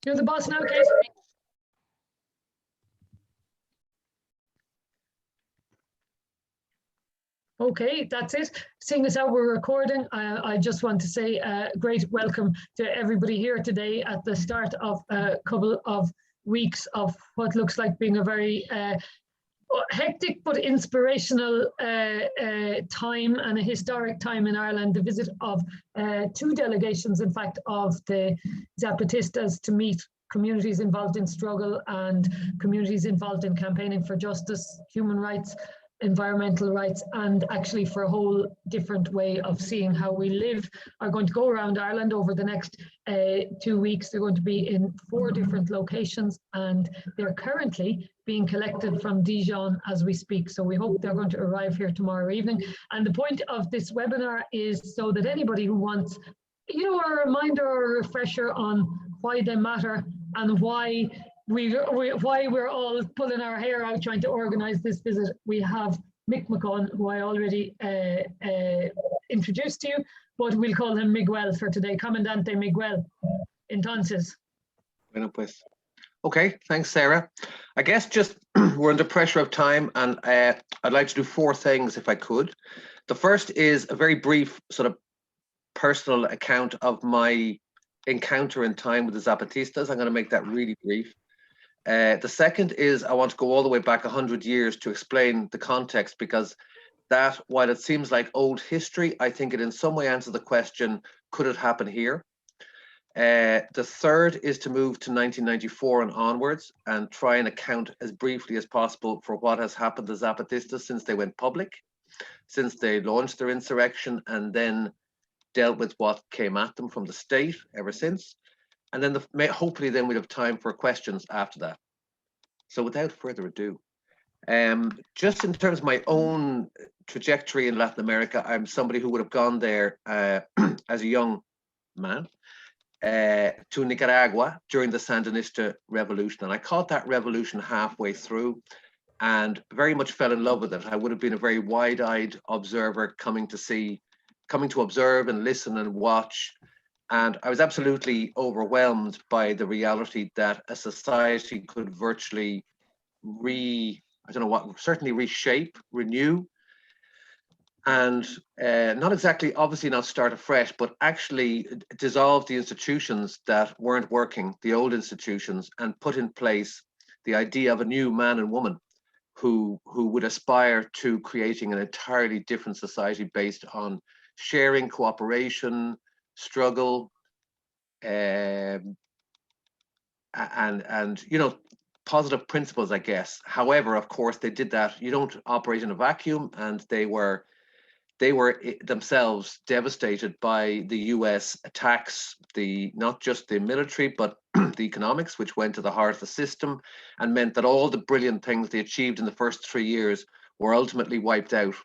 You're the boss now, Kate. Okay, that's it. Seeing as how we're recording, I just want to say a great welcome to everybody here today at the start of a couple of weeks of what looks like being a very hectic but inspirational time and a historic time in Ireland. The visit of two delegations, in fact, of the Zapatistas to meet communities involved in struggle and communities involved in campaigning for justice, human rights, environmental rights, and actually for a whole different way of seeing how we live, are going to go around Ireland over the next 2 weeks. They're going to be in 4 different locations, and they're currently being collected from Dijon as we speak. So we hope they're going to arrive here tomorrow evening. And the point of this webinar is so that anybody who wants, you know, a reminder or a refresher on why they matter and why we're all pulling our hair out trying to organize this visit. We have Mick McCaughan, who I already introduced to you, but we'll call him Miguel for today. Comandante Miguel. Entonces. Bueno, pues. Okay, thanks, Sarah. I guess just we're under pressure of time, and I'd like to do 4 things if I could. The first is a very brief sort of personal account of my encounter in time with the Zapatistas. I'm going to make that really brief. The second is I want to go all the way back 100 years to explain the context, because that, while it seems like old history, I think it in some way answers the question, could it happen here? The third is to move to 1994 and onwards and try and account as briefly as possible for what has happened to Zapatistas since they went public, since they launched their insurrection and then dealt with what came at them from the state ever since. And then hopefully then we'll have time for questions after that. So without further ado, just in terms of my own trajectory in Latin America, I'm somebody who would have gone there as a young man to Nicaragua during the Sandinista revolution. And I caught that revolution halfway through and very much fell in love with it. I would have been a very wide-eyed observer coming to observe and listen and watch. And I was absolutely overwhelmed by the reality that a society could virtually certainly reshape, renew, and not exactly, obviously not start afresh, but actually dissolve the institutions that weren't working, the old institutions, and put in place the idea of a new man and woman who would aspire to creating an entirely different society based on sharing, cooperation, struggle, and you know, positive principles, I guess. However, of course, they did that. You don't operate in a vacuum, and they were themselves devastated by the US attacks, not just the military, but the economics, which went to the heart of the system and meant that all the brilliant things they achieved in the first 3 years were ultimately wiped out.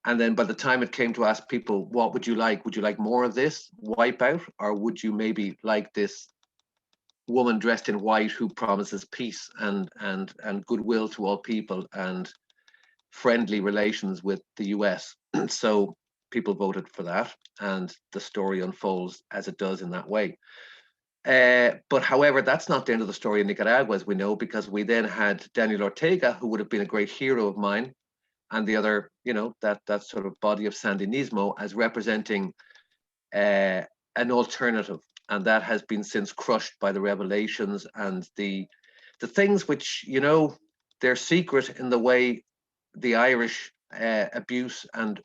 And then by the time it came to ask people, what would you like? Would you like more of this wipeout? Or would you maybe like this woman dressed in white who promises peace and goodwill to all people and friendly relations with the US? So people voted for that, and the story unfolds as it does in that way. But however, that's not the end of the story in Nicaragua, as we know, because we then had Daniel Ortega, who would have been a great hero of mine, and the other, you know, that sort of body of Sandinismo as representing an alternative. And that has been since crushed by the revelations and the things which, you know, they're secret in the way the Irish abuse and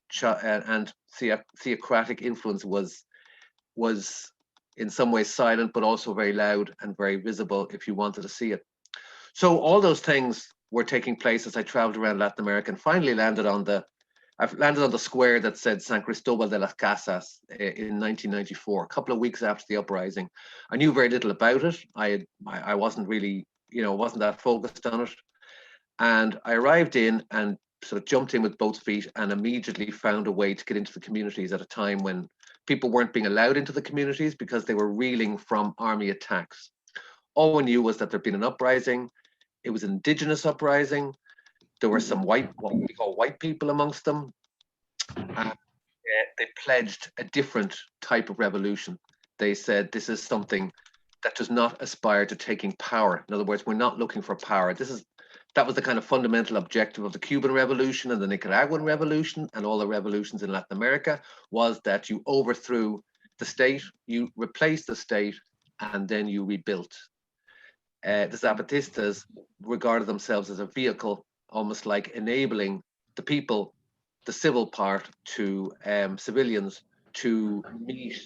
theocratic influence was in some ways silent, but also very loud and very visible if you wanted to see it. So all those things were taking place as I traveled around Latin America and finally landed on the square that said San Cristobal de las Casas in 1994, a couple of weeks after the uprising. I knew very little about it. I wasn't really, you know, wasn't that focused on it. And I arrived in and sort of jumped in with both feet and immediately found a way to get into the communities at a time when people weren't being allowed into the communities because they were reeling from army attacks. All we knew was that there'd been an uprising. It was an indigenous uprising. There were some what we call white people amongst them. And they pledged a different type of revolution. They said, this is something that does not aspire to taking power. In other words, we're not looking for power. That was the kind of fundamental objective of the Cuban Revolution and the Nicaraguan Revolution and all the revolutions in Latin America, was that you overthrew the state, you replaced the state, and then you rebuilt. The Zapatistas regarded themselves as a vehicle, almost like enabling the people, the civil part, to civilians to meet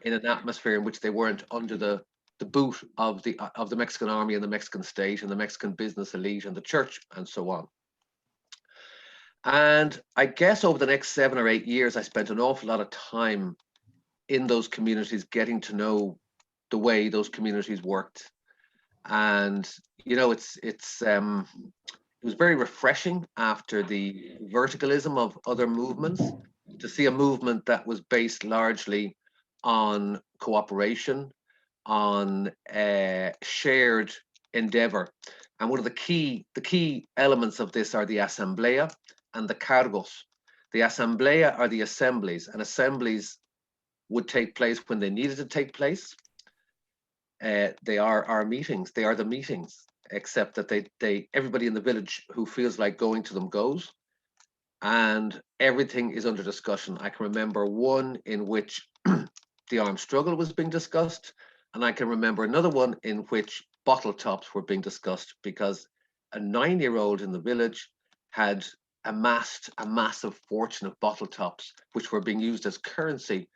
in an atmosphere in which they weren't under the boot of the Mexican army and the Mexican state and the Mexican business elite and the church and so on. And I guess over the next 7 or 8 years, I spent an awful lot of time in those communities, getting to know the way those communities worked. And you know, it was very refreshing after the verticalism of other movements to see a movement that was based largely on cooperation, on shared endeavor. And one of the key elements of this are the asamblea and the cargos. The asamblea are the assemblies, and assemblies would take place when they needed to take place. They are our meetings. They are the meetings, except that they everybody in the village who feels like going to them goes, and everything is under discussion. I can remember one in which the armed struggle was being discussed, and I can remember another one in which bottle tops were being discussed, because a 9-year-old in the village had amassed a massive fortune of bottle tops, which were being used as currency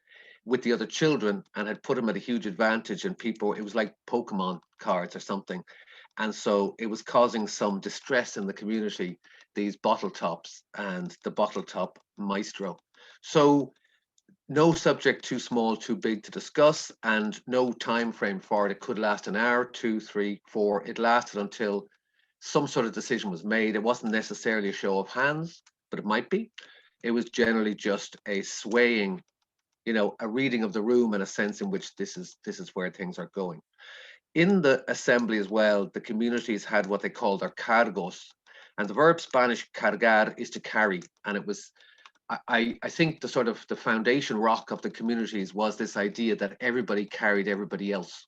with the other children, and had put them at a huge advantage. And people, it was like Pokemon cards or something. And so it was causing some distress in the community, these bottle tops and the bottle top maestro. So no subject too small, too big to discuss, and no time frame for it. It could last an hour, 2, 3, 4. It lasted until some sort of decision was made. It wasn't necessarily a show of hands, but it might be. It was generally just a swaying, you know, a reading of the room and a sense in which this is where things are going. In the assembly as well, the communities had what they called their cargos, and the verb Spanish cargar is to carry. And it was, I think, the sort of the foundation rock of the communities was this idea that everybody carried everybody else.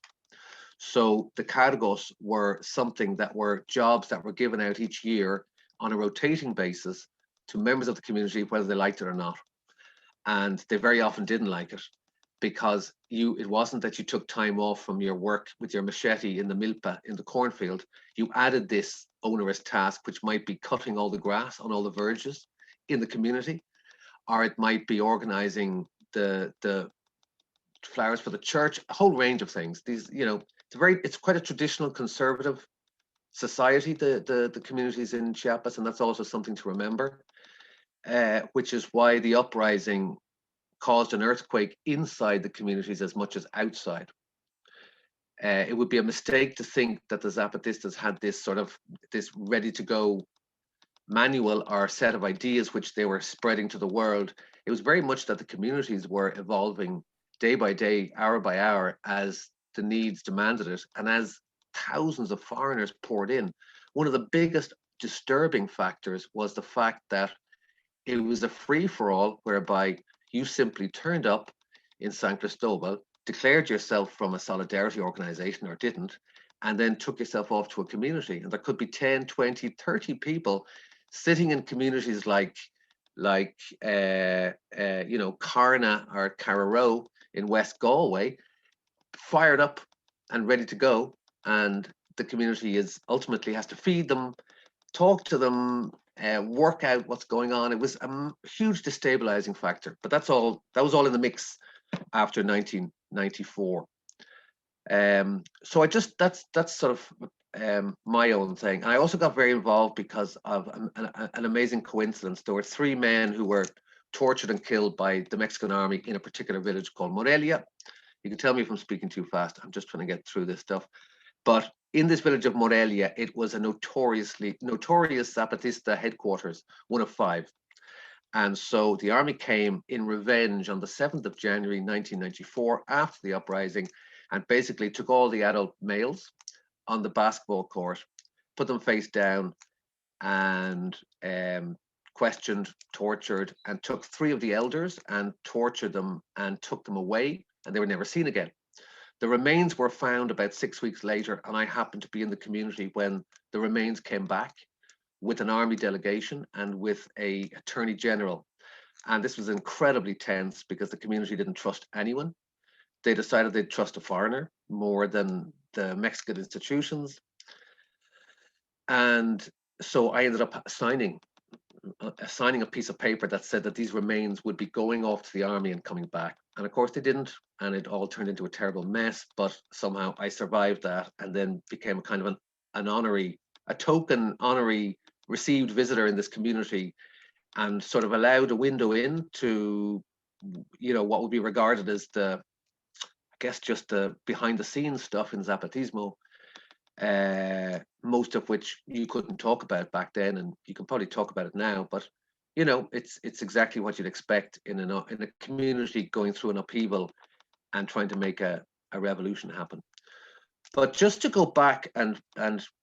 So the cargos were something that were jobs that were given out each year on a rotating basis to members of the community, whether they liked it or not. And they very often didn't like it, because it wasn't that you took time off from your work with your machete in the milpa in the cornfield. You added this onerous task, which might be cutting all the grass on all the verges in the community, or it might be organizing the flowers for the church, a whole range of things. These, you know, it's quite a traditional conservative society, the communities in Chiapas, and that's also something to remember, which is why the uprising caused an earthquake inside the communities as much as outside. It would be a mistake to think that the Zapatistas had this ready to go manual or set of ideas which they were spreading to the world. It was very much that the communities were evolving day by day, hour by hour, as the needs demanded it. And as thousands of foreigners poured in, one of the biggest disturbing factors was the fact that it was a free-for-all, whereby you simply turned up in San Cristobal, declared yourself from a solidarity organization or didn't, and then took yourself off to a community. And there could be 10, 20, 30 people sitting in communities like you know, Carna or Carraroe in West Galway, fired up and ready to go. And the community ultimately has to feed them, talk to them, work out what's going on. It was a huge destabilizing factor, but that was all in the mix after 1994. So that's sort of my own thing. And I also got very involved because of an amazing coincidence. There were 3 men who were tortured and killed by the Mexican army in a particular village called Morelia. You can tell me if I'm speaking too fast. I'm just trying to get through this stuff. But in this village of Morelia, it was a notorious Zapatista headquarters, one of 5. And so the army came in revenge on the 7th of January, 1994, after the uprising, and basically took all the adult males on the basketball court, put them face down, and questioned, tortured, and took 3 of the elders and tortured them and took them away, and they were never seen again. The remains were found about 6 weeks later, and I happened to be in the community when the remains came back with an army delegation and with a attorney general. And this was incredibly tense because the community didn't trust anyone. They decided they'd trust a foreigner more than the Mexican institutions. And so I ended up signing a piece of paper that said that these remains would be going off to the army and coming back. And of course they didn't, and it all turned into a terrible mess, but somehow I survived that and then became a kind of a token honorary received visitor in this community, and sort of allowed a window in to, what would be regarded as just the behind the scenes stuff in Zapatismo, most of which you couldn't talk about back then, and you can probably talk about it now, but it's exactly what you'd expect in a community going through an upheaval and trying to make a revolution happen. But just to go back and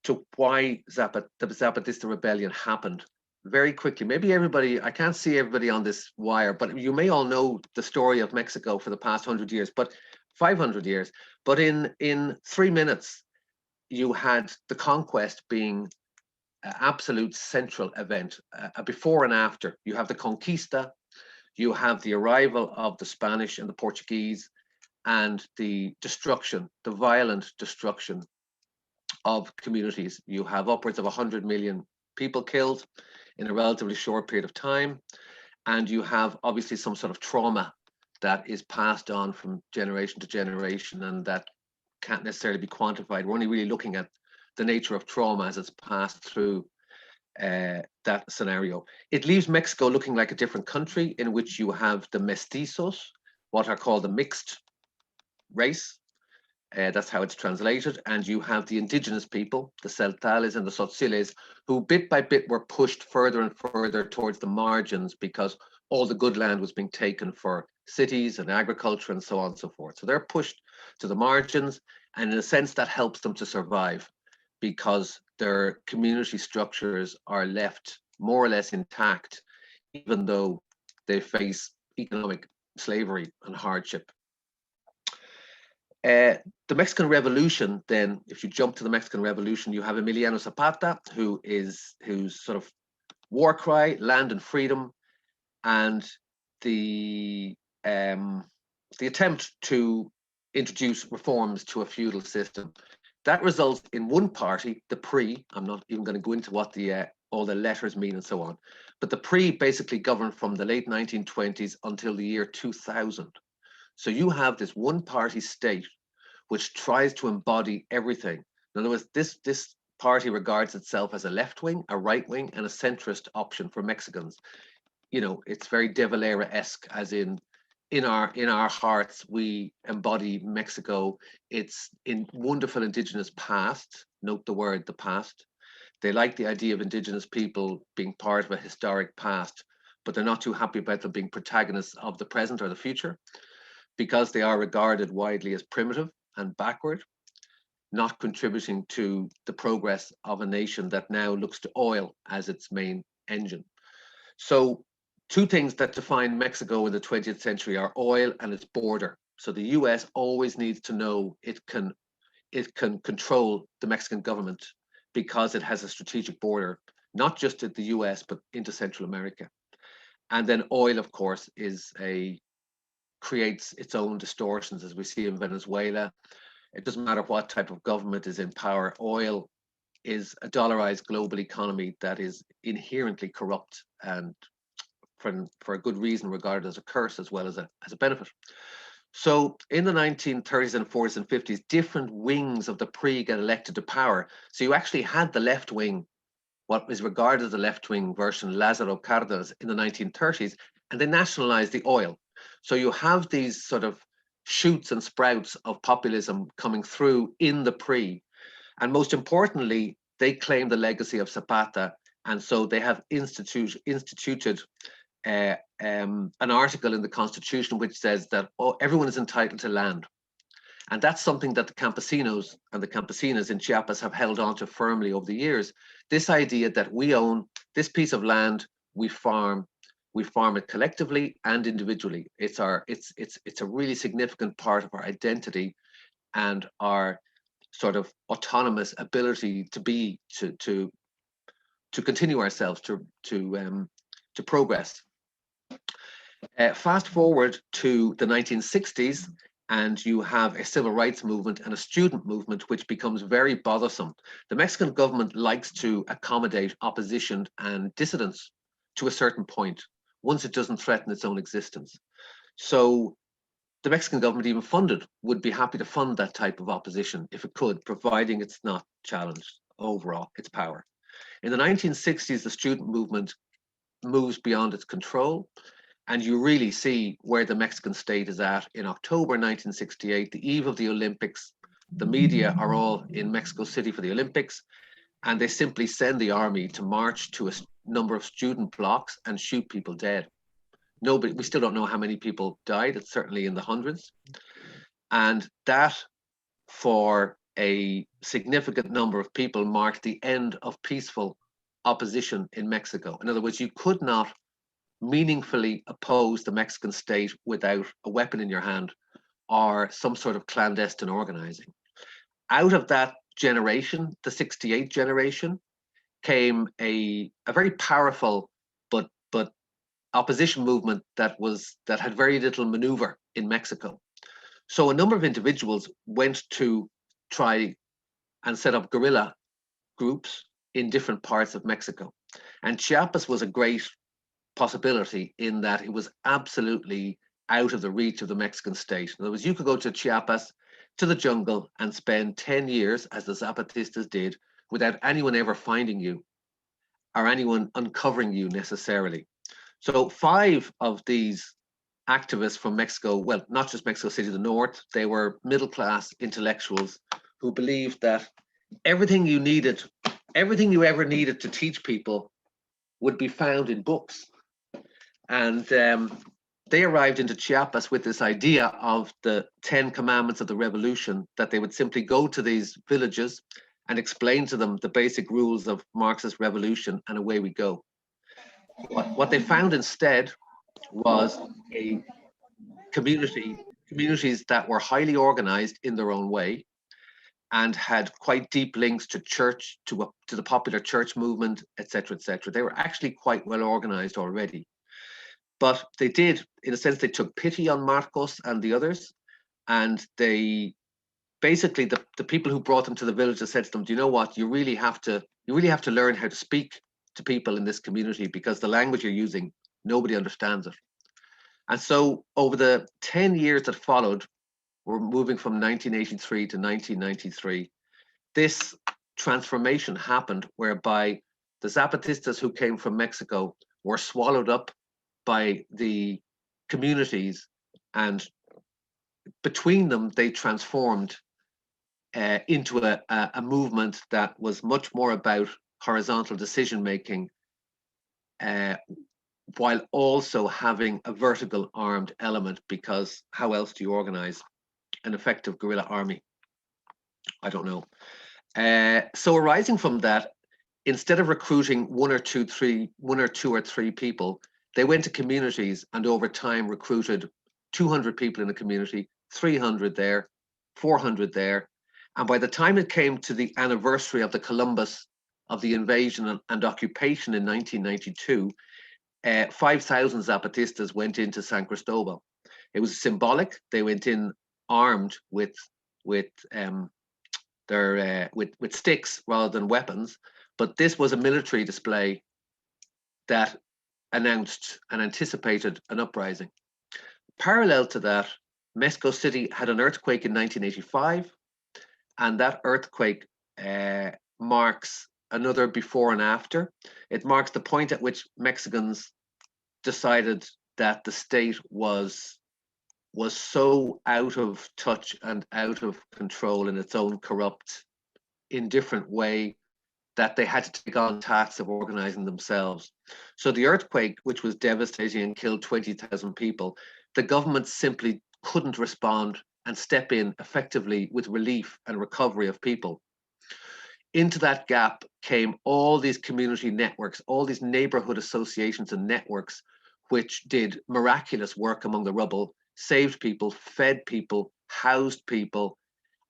to why the Zapatista rebellion happened very quickly, maybe everybody, I can't see everybody on this wire, but you may all know the story of Mexico for the past 100 years, but 500 years, but in 3 minutes, you had the conquest being an absolute central event, a before and after. You have the conquista, you have the arrival of the Spanish and the Portuguese, and the destruction, the violent destruction of communities. You have upwards of 100 million people killed in a relatively short period of time. And you have obviously some sort of trauma that is passed on from generation to generation, and that can't necessarily be quantified. We're only really looking at the nature of trauma as it's passed through that scenario. It leaves Mexico looking like a different country in which you have the mestizos, what are called the mixed race. That's how it's translated. And you have the indigenous people, the Celtales and the Tzotziles, who bit by bit were pushed further and further towards the margins because all the good land was being taken for cities and agriculture and so on and so forth. So they're pushed to the margins, and in a sense that helps them to survive because their community structures are left more or less intact, even though they face economic slavery and hardship. The Mexican Revolution, then, if you jump to the Mexican Revolution, you have Emiliano Zapata, whose sort of war cry, land and freedom, and the attempt to introduce reforms to a feudal system. That results in one party, the PRI. I'm not even going to go into what all the letters mean and so on, but the PRI basically governed from the late 1920s until the year 2000. So you have this one-party state which tries to embody everything. In other words, this party regards itself as a left wing, a right wing, and a centrist option for Mexicans. It's very De Valera-esque, as in our hearts we embody Mexico. It's in wonderful indigenous past. Note the word, the past. They like the idea of indigenous people being part of a historic past, but they're not too happy about them being protagonists of the present or the future, because they are regarded widely as primitive and backward, not contributing to the progress of a nation that now looks to oil as its main engine. So two things that define Mexico in the 20th century are oil and its border. So the US always needs to know it can control the Mexican government because it has a strategic border, not just at the US, but into Central America. And then oil, of course, creates its own distortions, as we see in Venezuela. It doesn't matter what type of government is in power. Oil is a dollarized global economy that is inherently corrupt and for a good reason regarded as a curse as well as a benefit. So in the 1930s and 40s and 50s, different wings of the PRI get elected to power. So you actually had the left wing, what is regarded as the left wing version, Lázaro Cárdenas, in the 1930s, and they nationalized the oil. So you have these sort of shoots and sprouts of populism coming through in the PRI. And most importantly, they claim the legacy of Zapata. And so they have instituted an article in the Constitution which says that everyone is entitled to land. And that's something that the campesinos and the campesinas in Chiapas have held on to firmly over the years. This idea that we own this piece of land, we farm it collectively and individually. It's a really significant part of our identity. and our sort of autonomous ability to continue ourselves, to progress. Fast forward to the 1960s, and you have a civil rights movement and a student movement, which becomes very bothersome. The Mexican government likes to accommodate opposition and dissidents to a certain point, once it doesn't threaten its own existence. So the Mexican government would be happy to fund that type of opposition if it could, providing it's not challenged overall, its power. In the 1960s, the student movement moves beyond its control, and you really see where the Mexican state is at. In October 1968, the eve of the Olympics, the media are all in Mexico City for the Olympics, and they simply send the army to march to a number of student blocks and shoot people dead. We still don't know how many people died. It's certainly in the hundreds. And that, for a significant number of people, marked the end of peaceful opposition in Mexico. In other words, you could not meaningfully oppose the Mexican state without a weapon in your hand or some sort of clandestine organizing. Out of that generation, the 68 generation, came a very powerful but opposition movement that had very little maneuver in Mexico. So a number of individuals went to try and set up guerrilla groups in different parts of Mexico. And Chiapas was a great possibility in that it was absolutely out of the reach of the Mexican state. In other words, you could go to Chiapas, to the jungle, and spend 10 years, as the Zapatistas did, without anyone ever finding you or anyone uncovering you necessarily. So 5 of these activists from Mexico, well, not just Mexico City, the north, they were middle-class intellectuals who believed that everything you ever needed to teach people would be found in books. And they arrived into Chiapas with this idea of the 10 commandments of the revolution, that they would simply go to these villages and explain to them the basic rules of Marxist revolution, and away we go. What they found instead was a communities that were highly organized in their own way and had quite deep links to church, to the popular church movement, etc., etc. They were actually quite well organized already. But they did, in a sense, they took pity on Marcos and the others, and they basically, the people who brought them to the villages said to them, do you know what, you really have to learn how to speak to people in this community, because the language you're using, nobody understands it. And so over the 10 years that followed, we're moving from 1983 to 1993, this transformation happened whereby the Zapatistas who came from Mexico were swallowed up by the communities, and between them they transformed into a movement that was much more about horizontal decision making, while also having a vertical armed element, because how else do you organize an effective guerrilla army? I don't know. So arising from that, instead of recruiting one or two or three people, they went to communities and over time recruited 200 people in a community, 300 there, 400 there. And by the time it came to the anniversary of the Columbus, of the invasion and occupation in 1992, 5,000 Zapatistas went into San Cristobal. It was symbolic. They went in armed with sticks rather than weapons, but this was a military display that announced and anticipated an uprising. Parallel to that, Mexico City had an earthquake in 1985, and that earthquake marks another before and after. It marks the point at which Mexicans decided that the state was so out of touch and out of control in its own corrupt, indifferent way that they had to take on tasks of organizing themselves. So the earthquake, which was devastating and killed 20,000 people, the government simply couldn't respond and step in effectively with relief and recovery of people. Into that gap came all these community networks, all these neighborhood associations and networks, which did miraculous work among the rubble, saved people, fed people, housed people,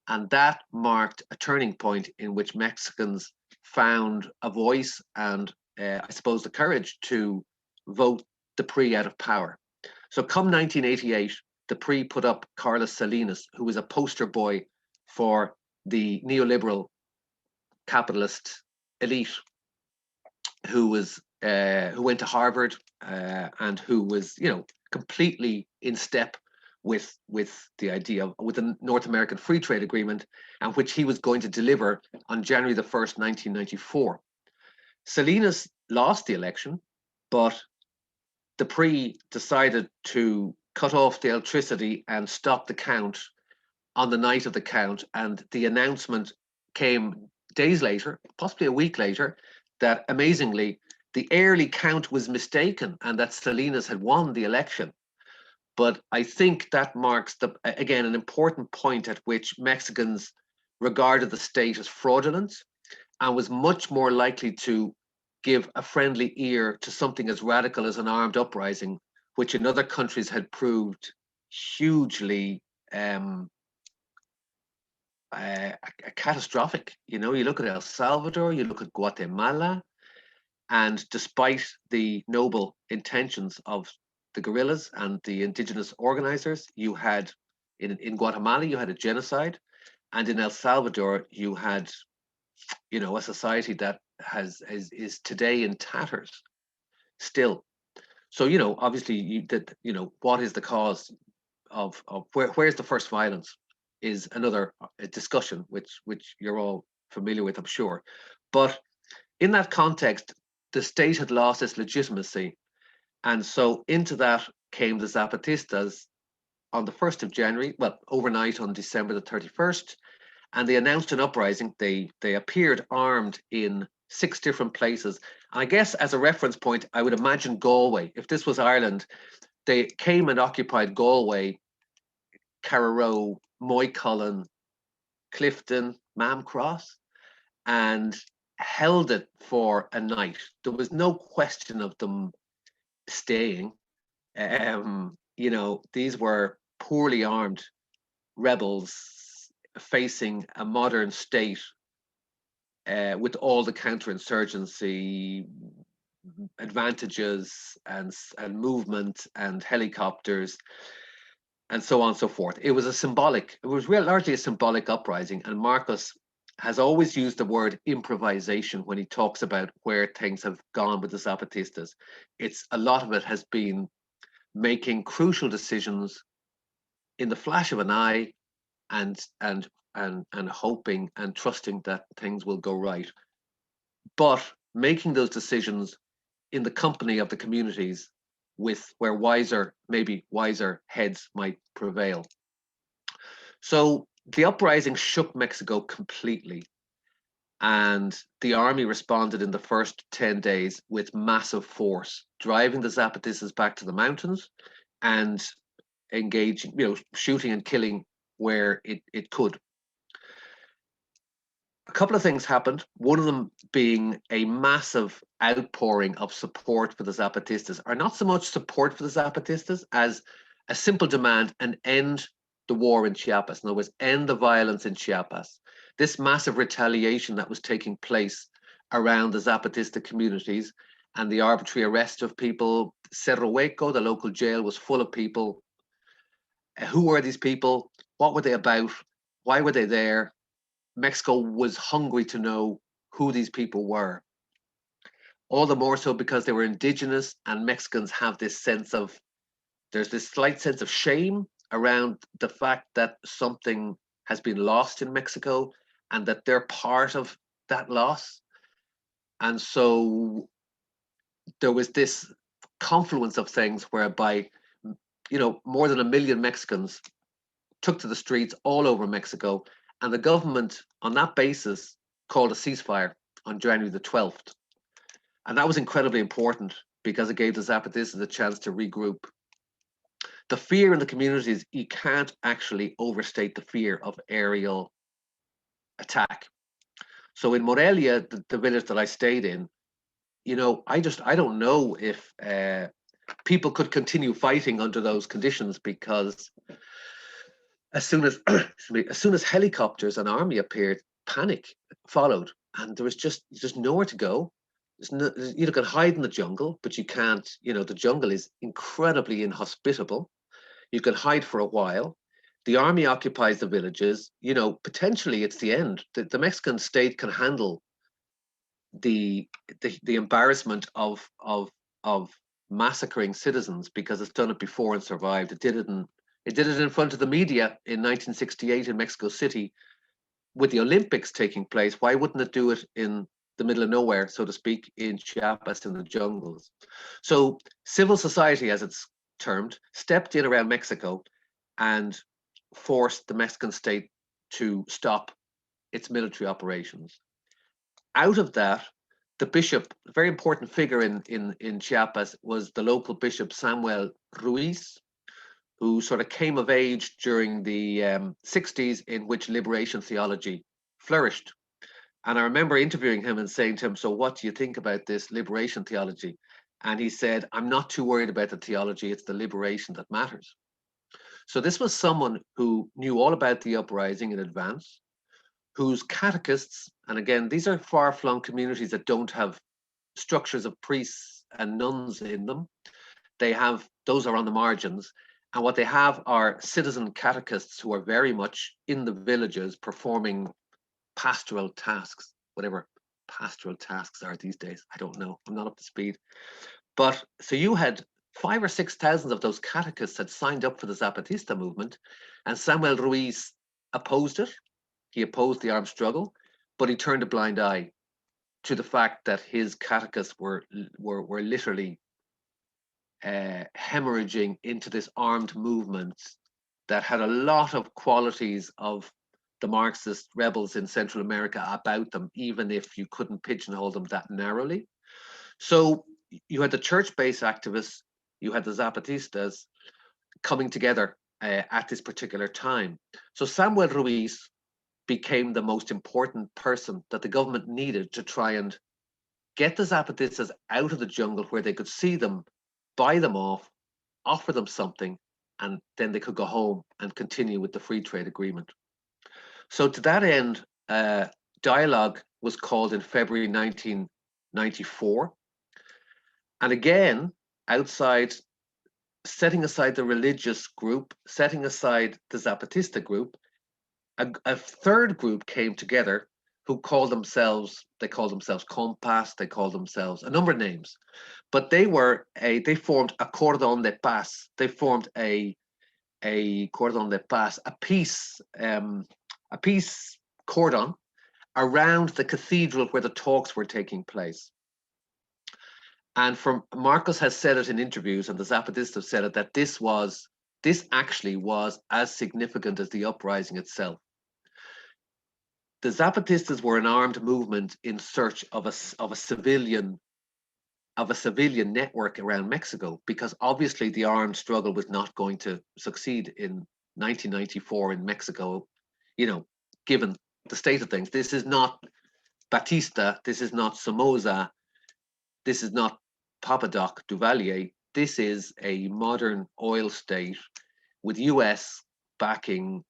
And that marked a turning point in which Mexicans found a voice and I suppose the courage to vote the PRI out of power. So come 1988, the PRI put up Carlos Salinas, who was a poster boy for the neoliberal capitalist elite, who went to Harvard and who was, completely in step with the idea with the North American Free Trade Agreement, and which he was going to deliver on January the 1st, 1994. Salinas lost the election, but the PRI decided to cut off the electricity and stop the count on the night of the count, and the announcement came days later, possibly a week later, that amazingly the early count was mistaken and that Salinas had won the election. But I think that marks, again, an important point at which Mexicans regarded the state as fraudulent and was much more likely to give a friendly ear to something as radical as an armed uprising, which in other countries had proved hugely catastrophic. You look at El Salvador, you look at Guatemala, and despite the noble intentions of the guerrillas and the indigenous organizers, you had in Guatemala you had a genocide, and in El Salvador you had, a society that is today in tatters still. So obviously what is the cause of where's the first violence is another discussion which you're all familiar with, I'm sure. But in that context, the state had lost its legitimacy, and so into that came the Zapatistas on the 1st of January, well, overnight on December the 31st, and they announced an uprising. They appeared armed in 6 different places. And I guess as a reference point, I would imagine Galway. If this was Ireland, they came and occupied Galway, Carraroe, Moycullen, Clifton, Mam Cross, and held it for a night. There was no question of them staying. These were poorly armed rebels facing a modern state with all the counterinsurgency advantages and movement and helicopters and so on and so forth. It was largely a symbolic uprising, and Marcos has always used the word improvisation when he talks about where things have gone with the Zapatistas. A lot of it has been making crucial decisions in the flash of an eye and hoping and trusting that things will go right. But making those decisions in the company of the communities where maybe wiser heads might prevail. So the uprising shook Mexico completely, and the army responded in the first 10 days with massive force, driving the Zapatistas back to the mountains and engaging, shooting and killing where it could. A couple of things happened, one of them being a massive outpouring of support for the Zapatistas, or not so much support for the Zapatistas as a simple demand: and end the war in Chiapas. In other words, end the violence in Chiapas. This massive retaliation that was taking place around the Zapatista communities and the arbitrary arrest of people. Cerro Hueco, the local jail, was full of people. Who were these people? What were they about? Why were they there? Mexico was hungry to know who these people were. All the more so because they were indigenous, and Mexicans have this there's this slight sense of shame around the fact that something has been lost in Mexico and that they're part of that loss. And so there was this confluence of things whereby, more than 1 million Mexicans took to the streets all over Mexico, and the government, on that basis, called a ceasefire on January the 12th. And that was incredibly important because it gave the Zapatistas a chance to regroup. The fear in the communities, you can't actually overstate the fear of aerial attack. So in Morelia, the village that I stayed in, I don't know if people could continue fighting under those conditions, because as soon as as soon as helicopters and army appeared, panic followed, and there was just nowhere to go. You can hide in the jungle, but you can't. The jungle is incredibly inhospitable. You can hide for a while. The army occupies the villages. Potentially it's the end. The Mexican state can handle the embarrassment of massacring citizens because it's done it before and survived. It did it in front of the media in 1968 in Mexico City with the Olympics taking place. Why wouldn't it do it in the middle of nowhere, so to speak, in Chiapas in the jungles? So civil society, as it's termed, stepped in around Mexico and forced the Mexican state to stop its military operations. Out of that, the bishop, a very important figure in Chiapas, was the local bishop Samuel Ruiz, who sort of came of age during the 60s, in which liberation theology flourished. And I remember interviewing him and saying to him, so what do you think about this liberation theology? And he said, I'm not too worried about the theology, it's the liberation that matters. So this was someone who knew all about the uprising in advance, whose catechists, and again, these are far-flung communities that don't have structures of priests and nuns in them. Those are on the margins. And what they have are citizen catechists who are very much in the villages performing pastoral tasks, whatever pastoral tasks are these days. I don't know. I'm not up to speed. But so you had 5,000 or 6,000 of those catechists had signed up for the Zapatista movement, and Samuel Ruiz opposed it. He opposed the armed struggle, but he turned a blind eye to the fact that his catechists were literally hemorrhaging into this armed movement that had a lot of qualities of the Marxist rebels in Central America about them, even if you couldn't pigeonhole them that narrowly. So you had the church-based activists, you had the Zapatistas coming together at this particular time. So Samuel Ruiz became the most important person that the government needed to try and get the Zapatistas out of the jungle where they could see them, buy them off, offer them something, and then they could go home and continue with the free trade agreement. So to that end, dialogue was called in February 1994. And again, setting aside the religious group, setting aside the Zapatista group, a third group came together who called themselves Compas, they called themselves a number of names, but they formed a cordon de paz. They formed a cordon de paz, a peace cordon around the cathedral where the talks were taking place. And Marcos has said it in interviews, and the Zapatistas have said it, that this actually was as significant as the uprising itself. The Zapatistas were an armed movement in search of a civilian network around Mexico, because obviously the armed struggle was not going to succeed in 1994 in Mexico, given the state of things. This is not Batista, this is not Somoza, this is not Papadoc Duvalier. This is a modern oil state with US backing,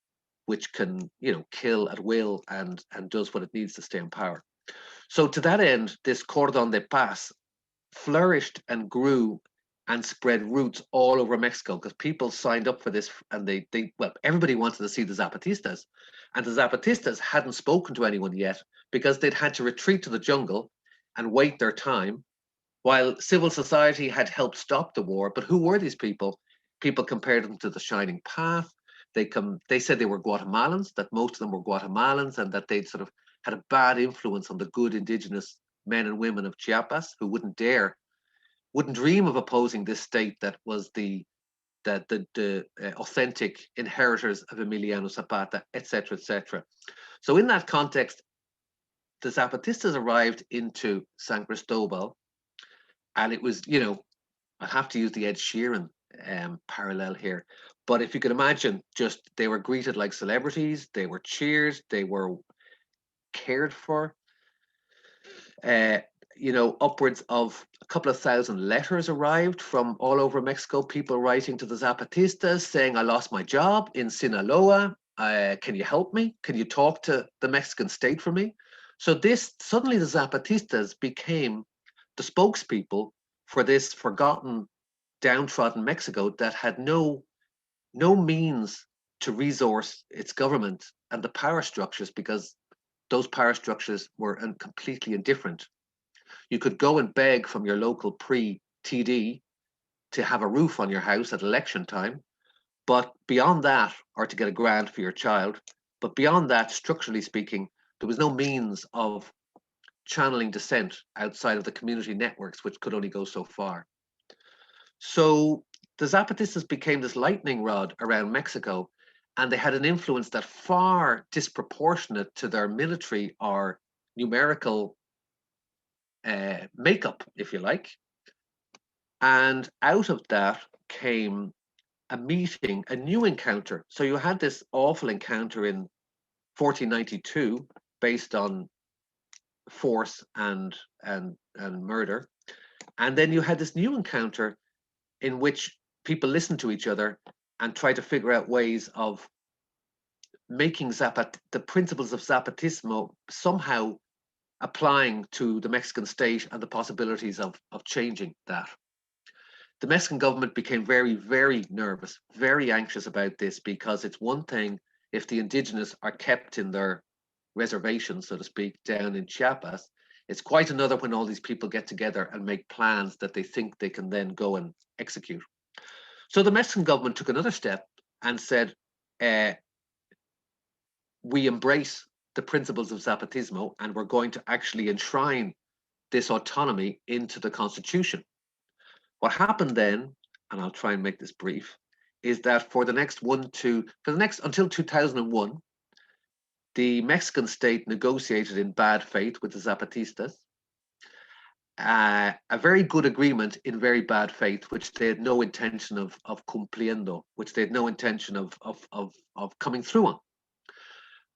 which can, kill at will and does what it needs to stay in power. So to that end, this cordon de paz flourished and grew and spread roots all over Mexico, because people signed up for this, and everybody wanted to see the Zapatistas, and the Zapatistas hadn't spoken to anyone yet because they'd had to retreat to the jungle and wait their time while civil society had helped stop the war. But who were these people? People compared them to the Shining Path. They said they were Guatemalans, that most of them were Guatemalans, and that they'd sort of had a bad influence on the good indigenous men and women of Chiapas, who wouldn't dream of opposing this state that was the authentic inheritors of Emiliano Zapata, etc., etc. So in that context, the Zapatistas arrived into San Cristobal, and it was, I have to use the Ed Sheeran parallel here, but if you could imagine, they were greeted like celebrities, they were cheered, they were cared for. upwards of a couple of thousand letters arrived from all over Mexico, people writing to the Zapatistas saying, I lost my job in Sinaloa. Can you help me? Can you talk to the Mexican state for me? So suddenly the Zapatistas became the spokespeople for this forgotten, downtrodden Mexico that had no means to resource its government and the power structures, because those power structures were completely indifferent. You could go and beg from your local pre-TD to have a roof on your house at election time, but beyond that, or to get a grant for your child, but beyond that, structurally speaking, there was no means of channeling dissent outside of the community networks, which could only go so far. So the Zapatistas became this lightning rod around Mexico, and they had an influence that far disproportionate to their military or numerical makeup, if you like. And out of that came a meeting, a new encounter. So you had this awful encounter in 1492 based on force and murder. And then you had this new encounter in which people listened to each other and tried to figure out ways of making the principles of Zapatismo somehow applying to the Mexican state and the possibilities of changing that. The Mexican government became very, very nervous, very anxious about this, because it's one thing if the indigenous are kept in their reservations, so to speak, down in Chiapas. It's quite another when all these people get together and make plans that they think they can then go and execute. So the Mexican government took another step and said, we embrace the principles of Zapatismo and we're going to actually enshrine this autonomy into the constitution. What happened then, and I'll try and make this brief, is that until 2001, the Mexican state negotiated in bad faith with the Zapatistas, a very good agreement in very bad faith, which they had no intention of cumpliendo, which they had no intention of coming through on.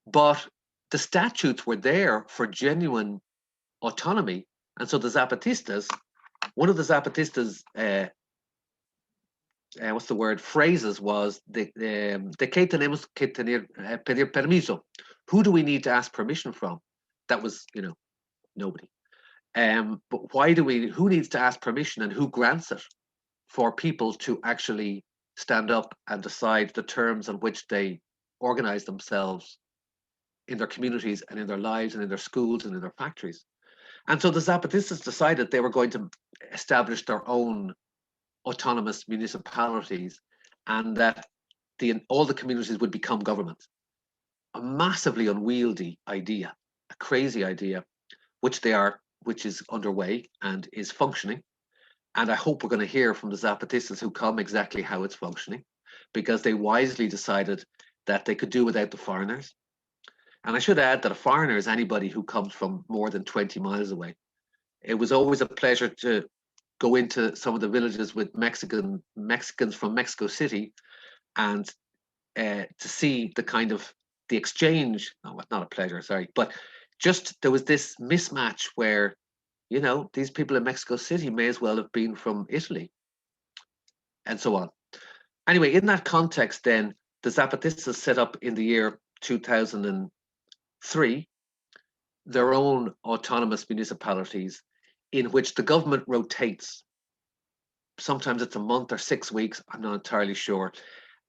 But the statutes were there for genuine autonomy, and so the Zapatistas, one of the Zapatistas, phrases was, de qué tenemos que pedir permiso? Who do we need to ask permission from? That was, nobody. But who needs to ask permission and who grants it for people to actually stand up and decide the terms on which they organize themselves in their communities and in their lives and in their schools and in their factories? And so the Zapatistas decided they were going to establish their own autonomous municipalities, and that all the communities would become government. A massively unwieldy idea, a crazy idea, which is underway and is functioning. And I hope we're going to hear from the Zapatistas who come exactly how it's functioning, because they wisely decided that they could do without the foreigners. And I should add that a foreigner is anybody who comes from more than 20 miles away. It was always a pleasure to go into some of the villages with Mexicans from Mexico City, and to see the exchange. No, not a pleasure, sorry, but just there was this mismatch where, these people in Mexico City may as well have been from Italy, and so on. Anyway, in that context, then the Zapatistas set up in the year 2003 their own autonomous municipalities, in which the government rotates. Sometimes it's a month or 6 weeks, I'm not entirely sure.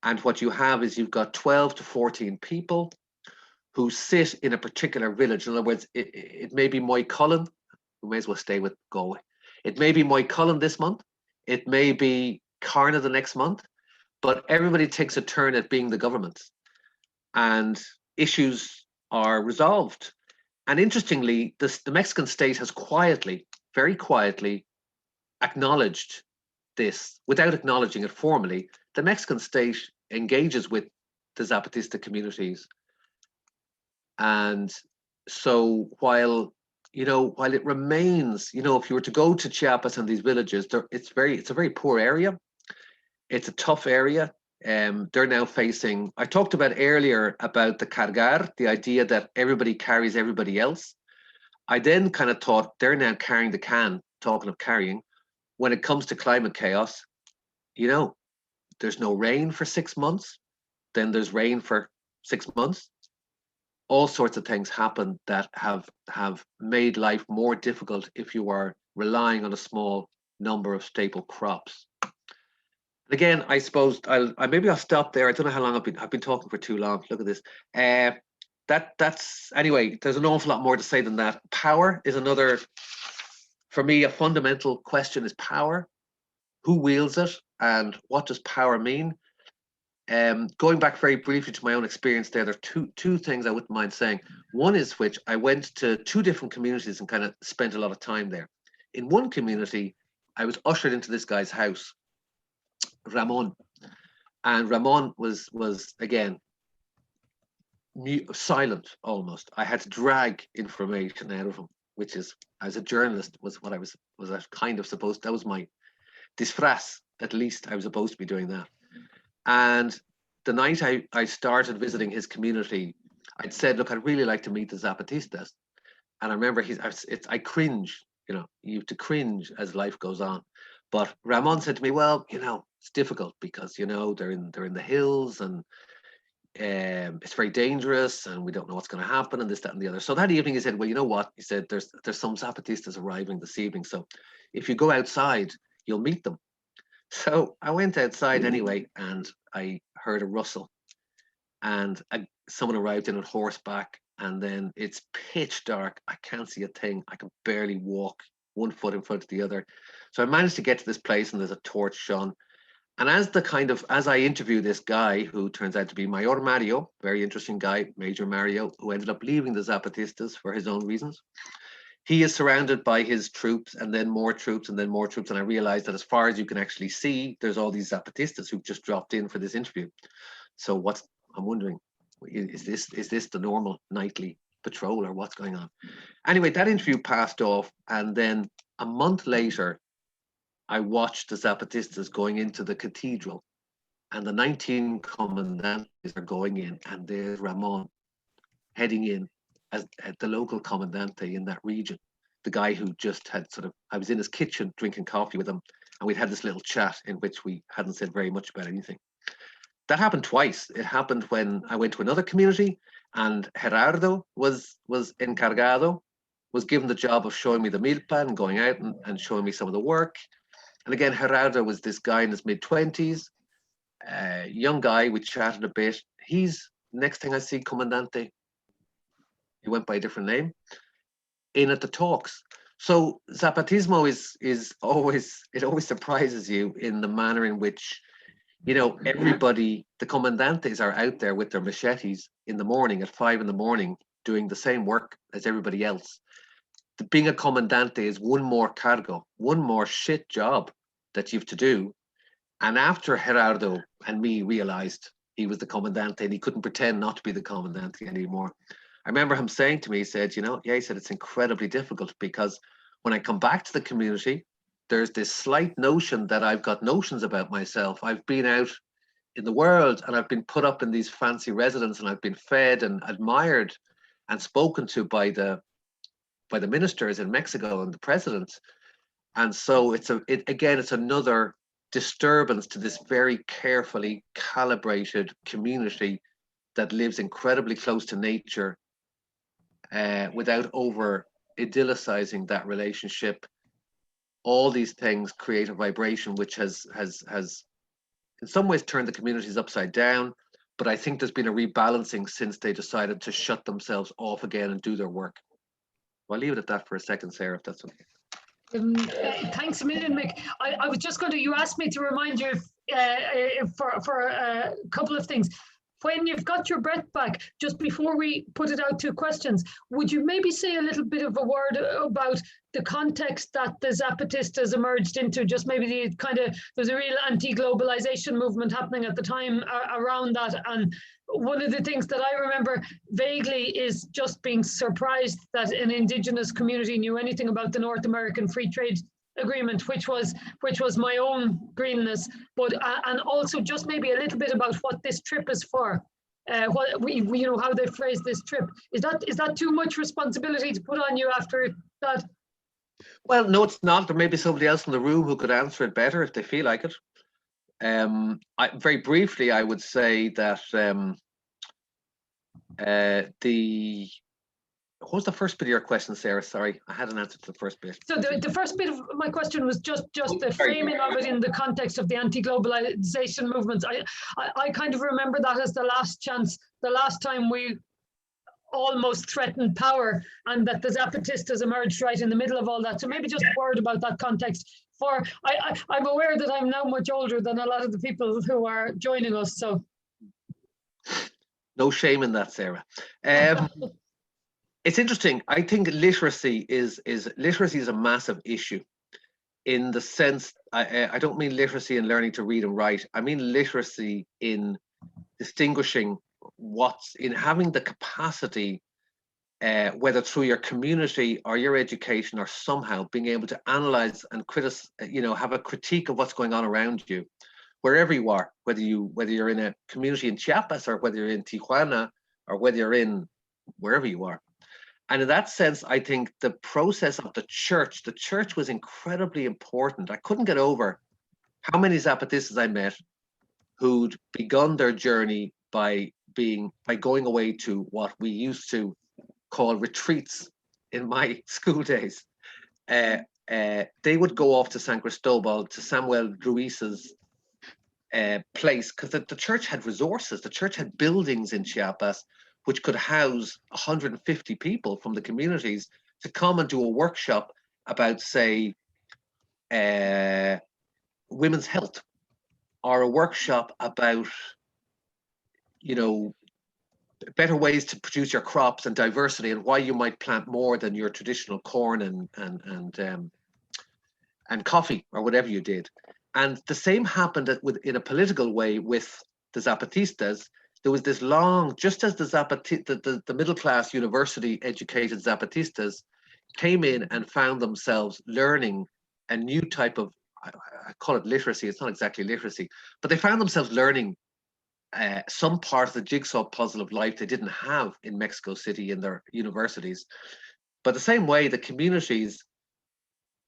And what you have is you've got 12 to 14 people who sit in a particular village. In other words, it may be Moycullen, we may as well stay with Galway. It may be Moycullen this month, it may be Carna the next month, but everybody takes a turn at being the government, and issues are resolved. And interestingly, the Mexican state has very quietly acknowledged this without acknowledging it formally. The Mexican state engages with the Zapatista communities. And so while it remains, if you were to go to Chiapas and these villages, it's a very poor area. It's a tough area. They're now facing, I talked about earlier about the cargar, the idea that everybody carries everybody else. I then kind of thought, they're now carrying the can, talking of carrying. When it comes to climate chaos, you know, there's no rain for 6 months, then there's rain for 6 months. All sorts of things happen that have made life more difficult if you are relying on a small number of staple crops. And again, I suppose maybe I'll stop there. I don't know how long I've been talking for too long. Look at this. That's anyway. There's an awful lot more to say than that. Power is another, for me, a fundamental question is power. Who wields it, and what does power mean? Going back very briefly to my own experience there are two things I wouldn't mind saying. One is which I went to 2 different communities and kind of spent a lot of time there. In one community, I was ushered into this guy's house, Ramon, and Ramon was again silent almost. I had to drag information out of him, which is, as a journalist, was what I was kind of supposed. That was my disfraz. At least I was supposed to be doing that. And the night I started visiting his community, I'd said, look, I'd really like to meet the Zapatistas. And I remember I cringe, you know, you have to cringe as life goes on. But Ramon said to me, well, you know, it's difficult because, you know, they're in the hills, and it's very dangerous, and we don't know what's going to happen, and this, that, and the other. So that evening he said, well, you know what? He said, there's some Zapatistas arriving this evening. So if you go outside, you'll meet them. So I went outside anyway, and I heard a rustle, and someone arrived in on horseback, and then it's pitch dark. I can't see a thing. I can barely walk, 1 foot in front of the other. So I managed to get to this place, and there's a torch shone. And as I interview this guy, who turns out to be Mayor Mario, very interesting guy, Major Mario, who ended up leaving the Zapatistas for his own reasons. He is surrounded by his troops, and then more troops, and then more troops. And I realized that as far as you can actually see, there's all these Zapatistas who've just dropped in for this interview. So I'm wondering, is this the normal nightly patrol, or what's going on? Anyway, that interview passed off. And then a month later, I watched the Zapatistas going into the cathedral, and the 19 commandantes are going in, and there's Ramon heading in as the local commandante in that region, the guy who just had I was in his kitchen drinking coffee with him, and we'd had this little chat in which we hadn't said very much about anything. That happened twice. It happened when I went to another community, and Gerardo was encargado, was given the job of showing me the milpa and going out and showing me some of the work. And again, Gerardo was this guy in his mid-20s, young guy. We chatted a bit. He's, next thing I see, Comandante. He went by a different name, in at the talks. So Zapatismo is always, it always surprises you in the manner in which, you know, everybody, the Comandantes are out there with their machetes in the morning at 5 in the morning, doing the same work as everybody else. Being a Comandante is one more cargo, one more shit job that you have to do. And after Gerardo and me realized he was the Comandante, and he couldn't pretend not to be the Comandante anymore, I remember him saying to me, he said, you know, yeah, he said, it's incredibly difficult because when I come back to the community, there's this slight notion that I've got notions about myself. I've been out in the world, and I've been put up in these fancy residences, and I've been fed and admired and spoken to by the ministers in Mexico and the president. And so it's another disturbance to this very carefully calibrated community that lives incredibly close to nature, without over idyllicizing that relationship. All these things create a vibration which has in some ways turned the communities upside down. But I think there's been a rebalancing since they decided to shut themselves off again and do their work. I'll leave it at that for a second, Sarah, if that's okay. Thanks a million, Mick. I was just going to, you asked me to remind you for a couple of things. When you've got your breath back, just before we put it out to questions, would you maybe say a little bit of a word about the context that the Zapatistas emerged into? Just maybe the kind of, there's a real anti-globalization movement happening at the time around that. And one of the things that I remember vaguely is just being surprised that an indigenous community knew anything about the North American Free Trade Agreement, which was my own greenness, but and also just maybe a little bit about what this trip is for, how they phrase this trip. Is that too much responsibility to put on you after that? Well, no, it's not. There may be somebody else in the room who could answer it better if they feel like it. Very briefly, I would say that what was the first bit of your question, Sarah? Sorry, I had an answer to the first bit. So the first bit of my question was just the framing of it in the context of the anti-globalization movements. I kind of remember that as the last chance, the last time we almost threatened power, and that the Zapatistas emerged right in the middle of all that. So maybe just a word about that context. I'm aware that I'm now much older than a lot of the people who are joining us. So no shame in that, Sarah. It's interesting. I think literacy is a massive issue, in the sense I don't mean literacy in learning to read and write. I mean literacy in distinguishing what's in having the capacity, whether through your community or your education or somehow being able to analyze and criticize, have a critique of what's going on around you, wherever you are, whether you're in a community in Chiapas or whether you're in Tijuana or whether you're in wherever you are. And in that sense, I think the process of the church was incredibly important. I couldn't get over how many Zapatistas I met who'd begun their journey by going away to what we used to call retreats in my school days. They would go off to San Cristobal, to Samuel Ruiz's place, because the church had resources. The church had buildings in Chiapas which could house 150 people from the communities to come and do a workshop about, say, women's health, or a workshop about, better ways to produce your crops and diversity, and why you might plant more than your traditional corn and coffee or whatever you did. And the same happened in a political way with the Zapatistas. There was this long, just as the middle class university educated Zapatistas came in and found themselves learning a new type of, I call it literacy, it's not exactly literacy, but they found themselves learning some part of the jigsaw puzzle of life they didn't have in Mexico City in their universities. But the same way, the communities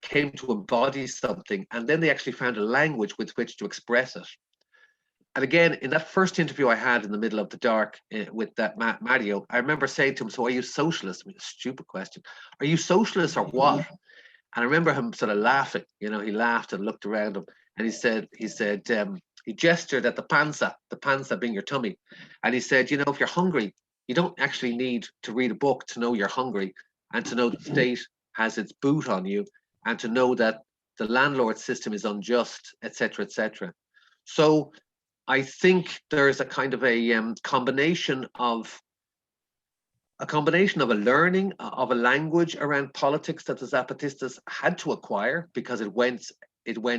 came to embody something, and then they actually found a language with which to express it. And again, in that first interview I had in the middle of the dark with that Mario, I remember saying to him, "So are you socialist?" I mean, a stupid question. "Are you socialist or what?" And I remember him sort of laughing. He laughed and looked around him, and he gestured at the panza being your tummy. And he said, if you're hungry, you don't actually need to read a book to know you're hungry, and to know the state has its boot on you, and to know that the landlord system is unjust, etc., etc. So I think there's a kind of a combination of a learning of a language around politics that the Zapatistas had to acquire, because it went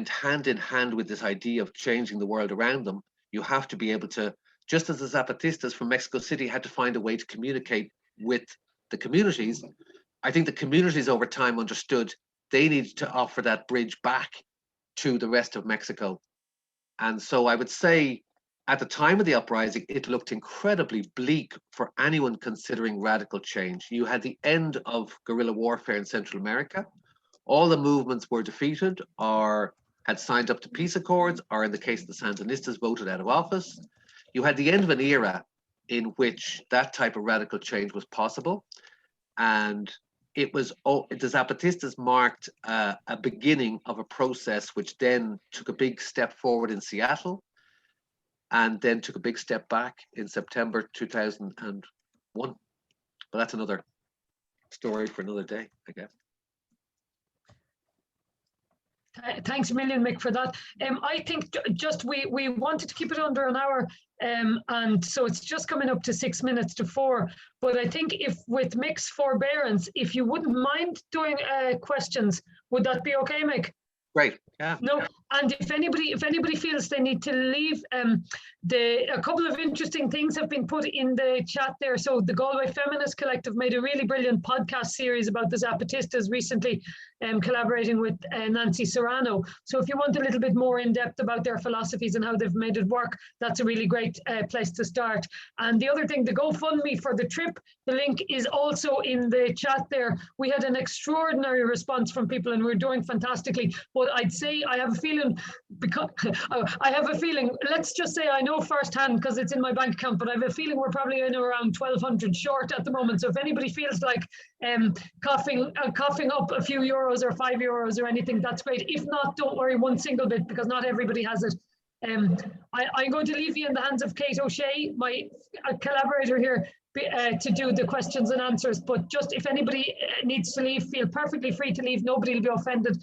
hand in hand with this idea of changing the world around them. You have to be able to, just as the Zapatistas from Mexico City had to find a way to communicate with the communities, I think the communities over time understood they needed to offer that bridge back to the rest of Mexico. And so I would say at the time of the uprising, it looked incredibly bleak for anyone considering radical change. You had the end of guerrilla warfare in Central America. All the movements were defeated or had signed up to peace accords, or in the case of the Sandinistas, voted out of office. You had the end of an era in which that type of radical change was possible. And the Zapatistas marked a beginning of a process which then took a big step forward in Seattle, and then took a big step back in September 2001. But that's another story for another day, I guess. Thanks a million, Mick, for that. I think just we wanted to keep it under an hour, and so it's just coming up to 6 minutes to 4. But I think if, with Mick's forbearance, if you wouldn't mind doing questions, would that be okay, Mick? Great. Yeah. No, and if anybody feels they need to leave, a couple of interesting things have been put in the chat there. So the Galway Feminist Collective made a really brilliant podcast series about the Zapatistas recently, collaborating with Nancy Serrano. So if you want a little bit more in depth about their philosophies and how they've made it work, that's a really great place to start. And the other thing, the GoFundMe for the trip, the link is also in the chat there. We had an extraordinary response from people and we're doing fantastically. But I'd say I have a feeling, because let's just say I know firsthand because it's in my bank account, but I have a feeling we're probably in around 1,200 short at the moment. So if anybody feels like coughing up a few euros or €5 or anything, that's great. If not, don't worry one single bit, because not everybody has it. I'm going to leave you in the hands of Kate O'Shea, my collaborator here, to do the questions and answers. But just if anybody needs to leave, feel perfectly free to leave. Nobody will be offended.